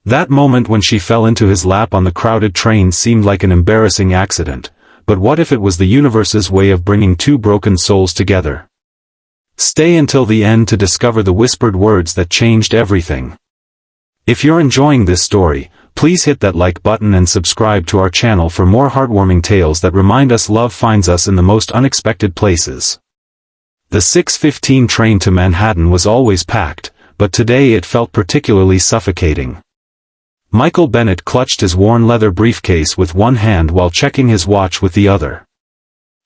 That moment when she fell into his lap on the crowded train seemed like an embarrassing accident, but what if it was the universe's way of bringing two broken souls together? Stay until the end to discover the whispered words that changed everything. If you're enjoying this story, please hit that like button and subscribe to our channel for more heartwarming tales that remind us love finds us in the most unexpected places. The 6:15 train to Manhattan was always packed, but today it felt particularly suffocating. Michael Bennett clutched his worn leather briefcase with one hand while checking his watch with the other.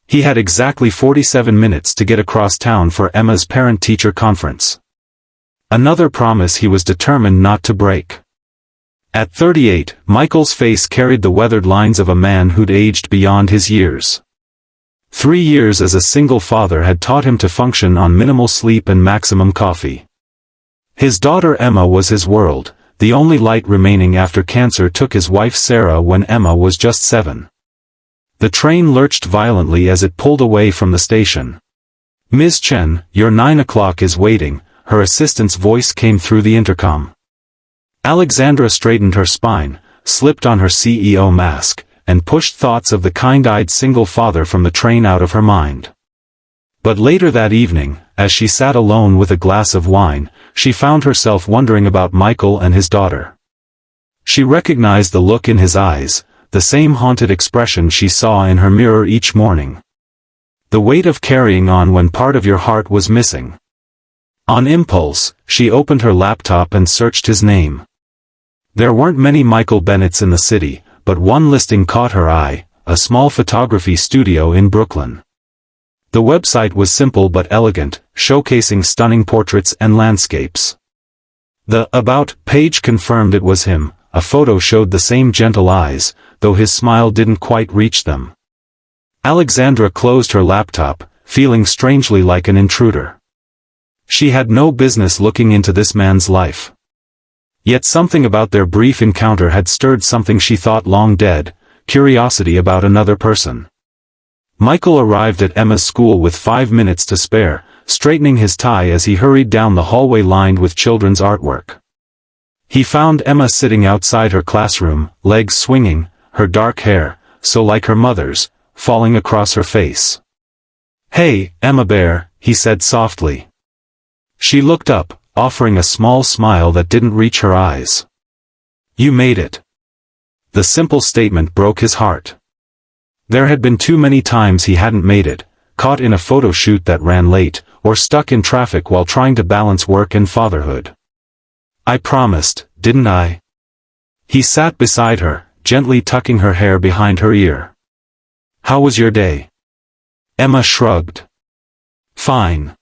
He had exactly 47 minutes to get across town for Emma's parent-teacher conference. Another promise he was determined not to break. At 38, Michael's face carried the weathered lines of a man who'd aged beyond his years. 3 years as a single father had taught him to function on minimal sleep and maximum coffee. His daughter Emma was his world, the only light remaining after cancer took his wife Sarah when Emma was just 7. The train lurched violently as it pulled away from the station. "Ms. Chen, your 9 o'clock is waiting," her assistant's voice came through the intercom. Alexandra straightened her spine, slipped on her CEO mask, and pushed thoughts of the kind-eyed single father from the train out of her mind. But later that evening, as she sat alone with a glass of wine, she found herself wondering about Michael and his daughter. She recognized the look in his eyes, the same haunted expression she saw in her mirror each morning. The weight of carrying on when part of your heart was missing. On impulse, she opened her laptop and searched his name. There weren't many Michael Bennetts in the city, but one listing caught her eye, a small photography studio in Brooklyn. The website was simple but elegant, showcasing stunning portraits and landscapes. The About page confirmed it was him, a photo showed the same gentle eyes, though his smile didn't quite reach them. Alexandra closed her laptop, feeling strangely like an intruder. She had no business looking into this man's life. Yet something about their brief encounter had stirred something she thought long dead, curiosity about another person. Michael arrived at Emma's school with 5 minutes to spare, straightening his tie as he hurried down the hallway lined with children's artwork. He found Emma sitting outside her classroom, legs swinging, her dark hair, so like her mother's, falling across her face. "Hey, Emma Bear," he said softly. She looked up, offering a small smile that didn't reach her eyes. "You made it." The simple statement broke his heart. There had been too many times he hadn't made it, caught in a photo shoot that ran late, or stuck in traffic while trying to balance work and fatherhood. "I promised, didn't I?" He sat beside her, gently tucking her hair behind her ear. "How was your day?" Emma shrugged. "Fine."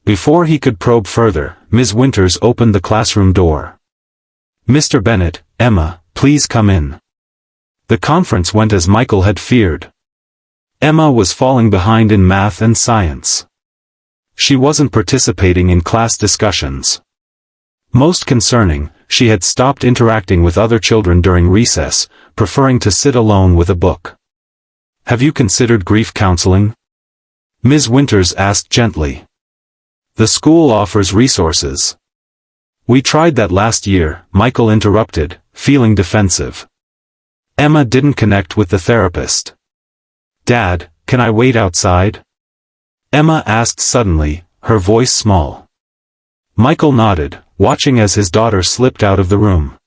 Before he could probe further, Ms. Winters opened the classroom door. "Mr. Bennett, Emma, please come in." The conference went as Michael had feared. Emma was falling behind in math and science. She wasn't participating in class discussions. Most concerning, she had stopped interacting with other children during recess, preferring to sit alone with a book. "Have you considered grief counseling?" Ms. Winters asked gently. "The school offers resources." "We tried that last year," Michael interrupted, feeling defensive. Emma didn't connect with the therapist. "Dad, can I wait outside?" Emma asked suddenly, her voice small. Michael nodded, watching as his daughter slipped out of the room.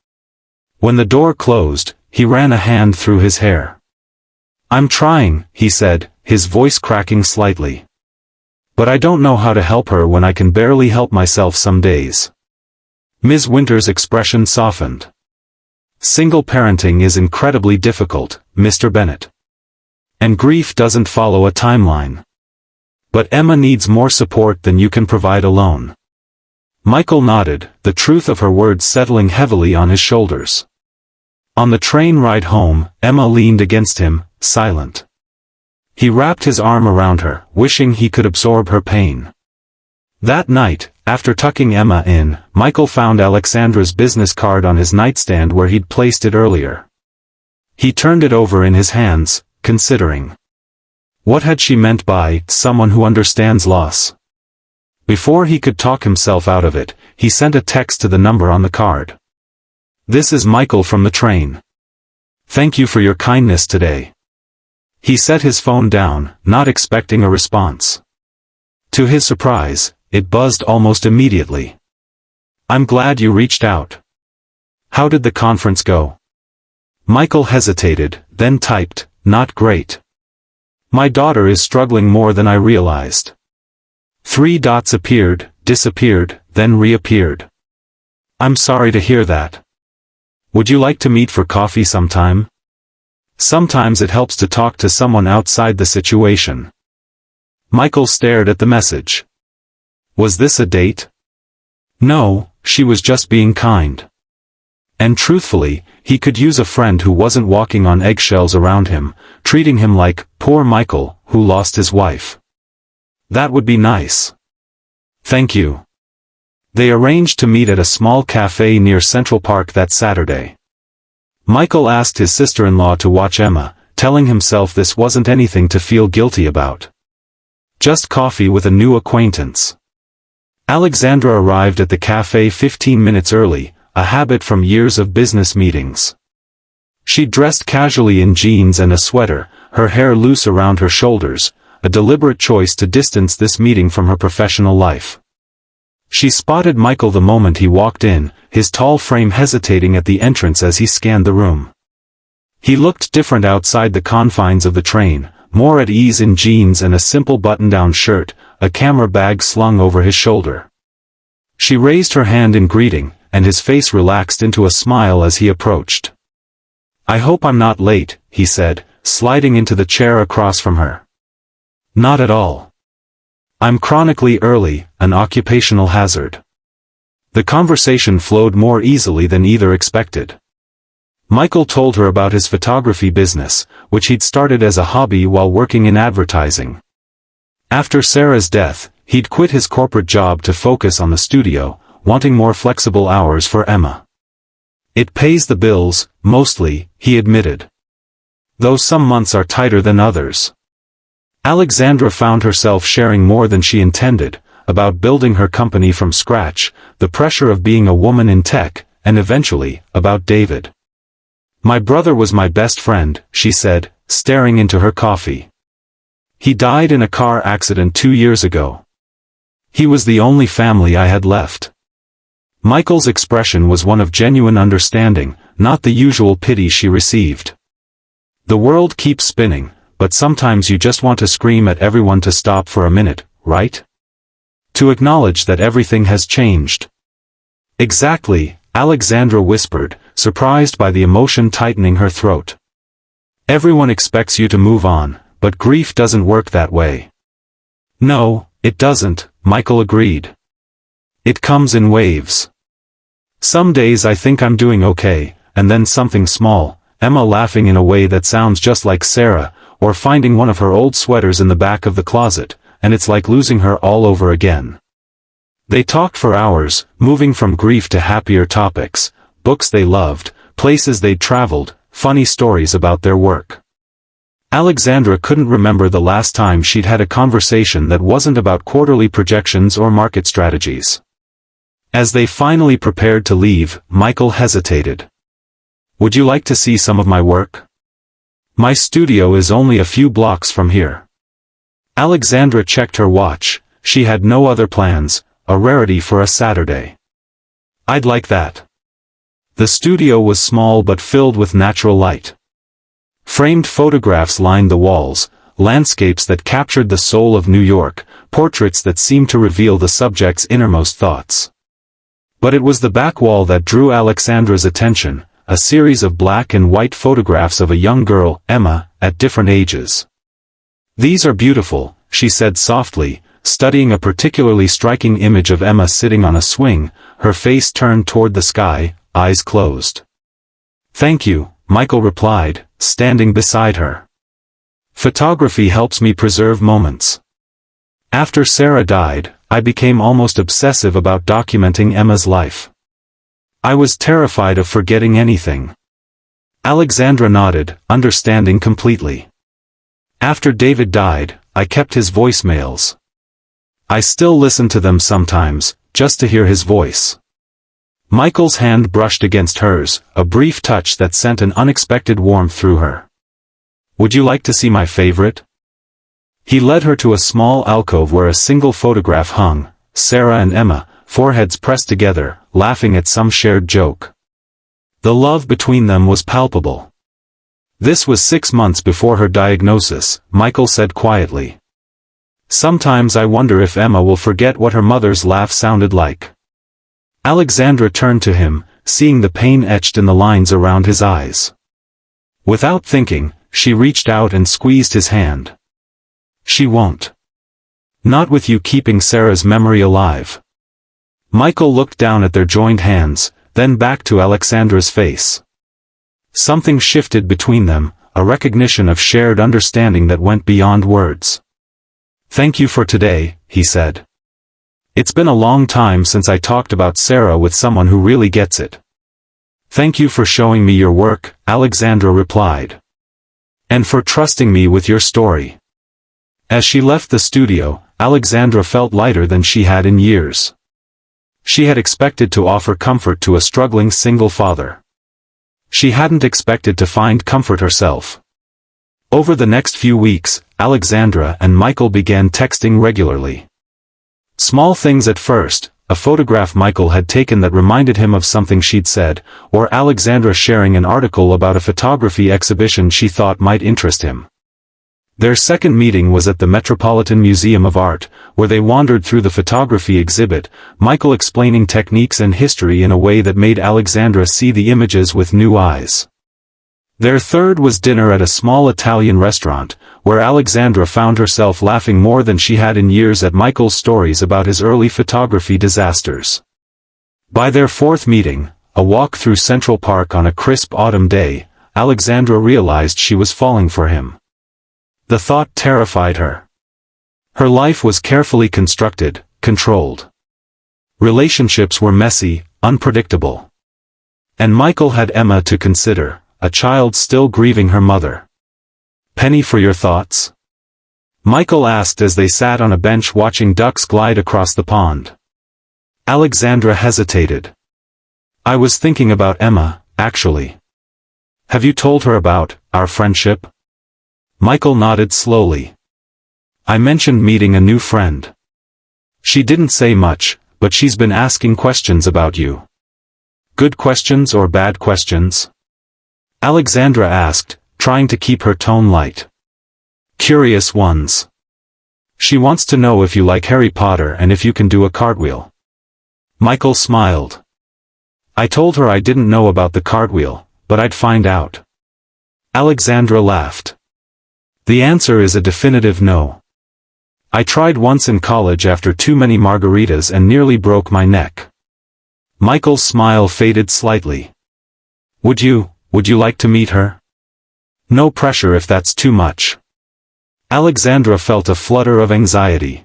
When the door closed, he ran a hand through his hair. "I'm trying," he said, his voice cracking slightly. "But I don't know how to help her when I can barely help myself some days." Ms. Winters' expression softened. "Single parenting is incredibly difficult, Mr. Bennett. And grief doesn't follow a timeline. But Emma needs more support than you can provide alone." Michael nodded, the truth of her words settling heavily on his shoulders. On the train ride home, Emma leaned against him, silent. He wrapped his arm around her, wishing he could absorb her pain. That night, after tucking Emma in, Michael found Alexandra's business card on his nightstand where he'd placed it earlier. He turned it over in his hands, considering. What had she meant by someone who understands loss? Before he could talk himself out of it, he sent a text to the number on the card. This is Michael from the train. Thank you for your kindness today. He set his phone down, not expecting a response. To his surprise, it buzzed almost immediately. I'm glad you reached out. How did the conference go? Michael hesitated, then typed, not great. My daughter is struggling more than I realized. 3 dots appeared, disappeared, then reappeared. I'm sorry to hear that. Would you like to meet for coffee sometime? Sometimes it helps to talk to someone outside the situation. Michael stared at the message. Was this a date? No, she was just being kind. And truthfully, he could use a friend who wasn't walking on eggshells around him, treating him like, poor Michael, who lost his wife. That would be nice. Thank you. They arranged to meet at a small cafe near Central Park that Saturday. Michael asked his sister-in-law to watch Emma, telling himself this wasn't anything to feel guilty about. Just coffee with a new acquaintance. Alexandra arrived at the cafe 15 minutes early, a habit from years of business meetings. She dressed casually in jeans and a sweater, her hair loose around her shoulders, a deliberate choice to distance this meeting from her professional life. She spotted Michael the moment he walked in, his tall frame hesitating at the entrance as he scanned the room. He looked different outside the confines of the train, more at ease in jeans and a simple button-down shirt, a camera bag slung over his shoulder. She raised her hand in greeting, and his face relaxed into a smile as he approached. I hope I'm not late, he said, sliding into the chair across from her. Not at all. I'm chronically early, an occupational hazard. The conversation flowed more easily than either expected. Michael told her about his photography business, which he'd started as a hobby while working in advertising. After Sarah's death, he'd quit his corporate job to focus on the studio, wanting more flexible hours for Emma. It pays the bills, mostly, he admitted. Though some months are tighter than others. Alexandra found herself sharing more than she intended, about building her company from scratch, the pressure of being a woman in tech, and eventually, about David. My brother was my best friend, she said, staring into her coffee. He died in a car accident 2 years ago. He was the only family I had left. Michael's expression was one of genuine understanding, not the usual pity she received. The world keeps spinning, but sometimes you just want to scream at everyone to stop for a minute, right? To acknowledge that everything has changed. Exactly, Alexandra whispered, surprised by the emotion tightening her throat. Everyone expects you to move on, but grief doesn't work that way. No, it doesn't, Michael agreed. It comes in waves. Some days I think I'm doing okay, and then something small, Emma laughing in a way that sounds just like Sarah, or finding one of her old sweaters in the back of the closet, and it's like losing her all over again. They talked for hours, moving from grief to happier topics, books they loved, places they'd traveled, funny stories about their work. Alexandra couldn't remember the last time she'd had a conversation that wasn't about quarterly projections or market strategies. As they finally prepared to leave, Michael hesitated. Would you like to see some of my work? My studio is only a few blocks from here. Alexandra checked her watch, she had no other plans, a rarity for a Saturday. I'd like that. The studio was small but filled with natural light. Framed photographs lined the walls, landscapes that captured the soul of New York, portraits that seemed to reveal the subject's innermost thoughts. But it was the back wall that drew Alexandra's attention, a series of black and white photographs of a young girl, Emma, at different ages. These are beautiful, she said softly, studying a particularly striking image of Emma sitting on a swing, her face turned toward the sky, eyes closed. Thank you, Michael replied, standing beside her. Photography helps me preserve moments. After Sarah died, I became almost obsessive about documenting Emma's life. I was terrified of forgetting anything. Alexandra nodded, understanding completely. After David died, I kept his voicemails. I still listen to them sometimes, just to hear his voice. Michael's hand brushed against hers, a brief touch that sent an unexpected warmth through her. "Would you like to see my favorite?" He led her to a small alcove where a single photograph hung, Sarah and Emma, foreheads pressed together, laughing at some shared joke. The love between them was palpable. "This was 6 months before her diagnosis," Michael said quietly. "Sometimes I wonder if Emma will forget what her mother's laugh sounded like." Alexandra turned to him, seeing the pain etched in the lines around his eyes. Without thinking, she reached out and squeezed his hand. "She won't. Not with you keeping Sarah's memory alive." Michael looked down at their joined hands, then back to Alexandra's face. Something shifted between them, a recognition of shared understanding that went beyond words. "Thank you for today," he said. "It's been a long time since I talked about Sarah with someone who really gets it." "Thank you for showing me your work," Alexandra replied. "And for trusting me with your story." As she left the studio, Alexandra felt lighter than she had in years. She had expected to offer comfort to a struggling single father. She hadn't expected to find comfort herself. Over the next few weeks, Alexandra and Michael began texting regularly. Small things at first, a photograph Michael had taken that reminded him of something she'd said, or Alexandra sharing an article about a photography exhibition she thought might interest him. Their second meeting was at the Metropolitan Museum of Art, where they wandered through the photography exhibit, Michael explaining techniques and history in a way that made Alexandra see the images with new eyes. Their third was dinner at a small Italian restaurant, where Alexandra found herself laughing more than she had in years at Michael's stories about his early photography disasters. By their fourth meeting, a walk through Central Park on a crisp autumn day, Alexandra realized she was falling for him. The thought terrified her. Her life was carefully constructed, controlled. Relationships were messy, unpredictable. And Michael had Emma to consider, a child still grieving her mother. "Penny, for your thoughts?" Michael asked as they sat on a bench watching ducks glide across the pond. Alexandra hesitated. "I was thinking about Emma, actually." "Have you told her about our friendship?" Michael nodded slowly. "I mentioned meeting a new friend. She didn't say much, but she's been asking questions about you." "Good questions or bad questions?" Alexandra asked, trying to keep her tone light. "Curious ones. She wants to know if you like Harry Potter and if you can do a cartwheel." Michael smiled. "I told her I didn't know about the cartwheel, but I'd find out." Alexandra laughed. "The answer is a definitive no. I tried once in college after too many margaritas and nearly broke my neck." Michael's smile faded slightly. Would you like to meet her?" "No pressure if that's too much." Alexandra felt a flutter of anxiety.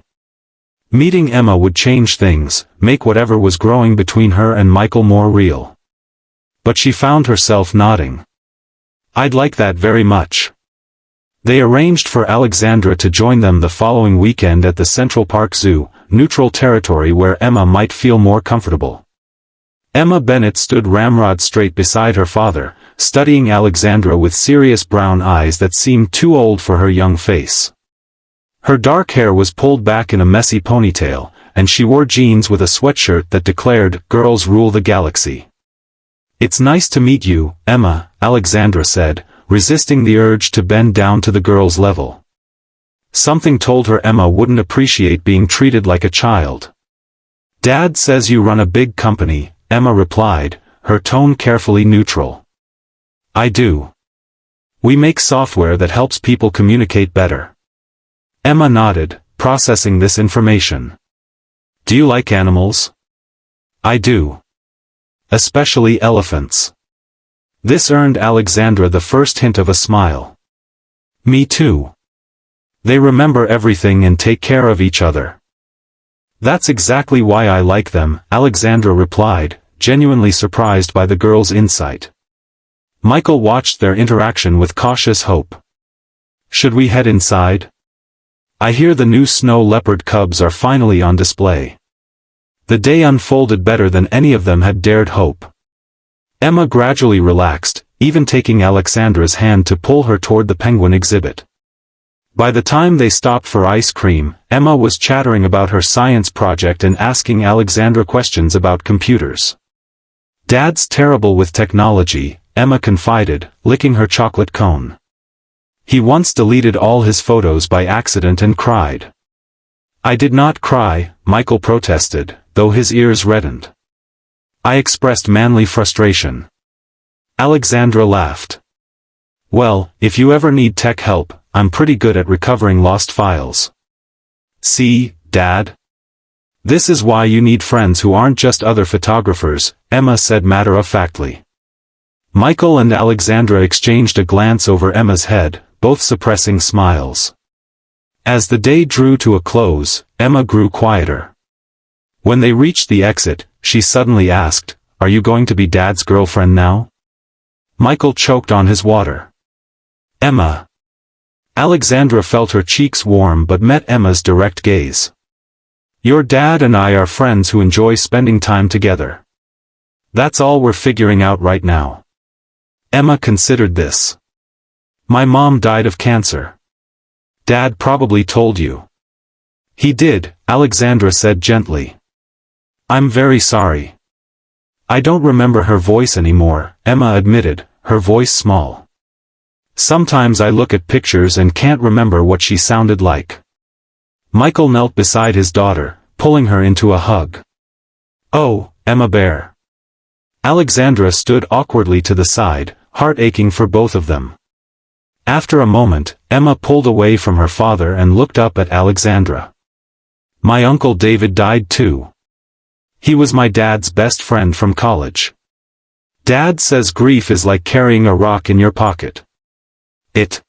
Meeting Emma would change things, make whatever was growing between her and Michael more real. But she found herself nodding. "I'd like that very much." They arranged for Alexandra to join them the following weekend at the Central Park Zoo, neutral territory where Emma might feel more comfortable. Emma Bennett stood ramrod straight beside her father, studying Alexandra with serious brown eyes that seemed too old for her young face. Her dark hair was pulled back in a messy ponytail, and she wore jeans with a sweatshirt that declared, "Girls rule the galaxy." "It's nice to meet you, Emma," Alexandra said, resisting the urge to bend down to the girl's level. Something told her Emma wouldn't appreciate being treated like a child. "Dad says you run a big company," Emma replied, her tone carefully neutral. "I do. We make software that helps people communicate better." Emma nodded, processing this information. "Do you like animals?" "I do. Especially elephants." This earned Alexandra the first hint of a smile. "Me too. They remember everything and take care of each other." "That's exactly why I like them," Alexandra replied, genuinely surprised by the girl's insight. Michael watched their interaction with cautious hope. "Should we head inside? I hear the new snow leopard cubs are finally on display." The day unfolded better than any of them had dared hope. Emma gradually relaxed, even taking Alexandra's hand to pull her toward the penguin exhibit. By the time they stopped for ice cream, Emma was chattering about her science project and asking Alexandra questions about computers. "Dad's terrible with technology," Emma confided, licking her chocolate cone. "He once deleted all his photos by accident and cried." "I did not cry," Michael protested, though his ears reddened. "I expressed manly frustration." Alexandra laughed. "Well, if you ever need tech help, I'm pretty good at recovering lost files." "See, Dad? This is why you need friends who aren't just other photographers," Emma said matter-of-factly. Michael and Alexandra exchanged a glance over Emma's head, both suppressing smiles. As the day drew to a close, Emma grew quieter. When they reached the exit, she suddenly asked, "Are you going to be Dad's girlfriend now?" Michael choked on his water. "Emma." Alexandra felt her cheeks warm but met Emma's direct gaze. "Your dad and I are friends who enjoy spending time together. That's all we're figuring out right now." Emma considered this. "My mom died of cancer." "Dad probably told you." "He did," Alexandra said gently. "I'm very sorry." "I don't remember her voice anymore," Emma admitted, her voice small. "Sometimes I look at pictures and can't remember what she sounded like." Michael knelt beside his daughter, pulling her into a hug. "Oh, Emma Bear." Alexandra stood awkwardly to the side, heart aching for both of them. After a moment, Emma pulled away from her father and looked up at Alexandra. "My Uncle David died too. He was my dad's best friend from college. Dad says grief is like carrying a rock in your pocket. It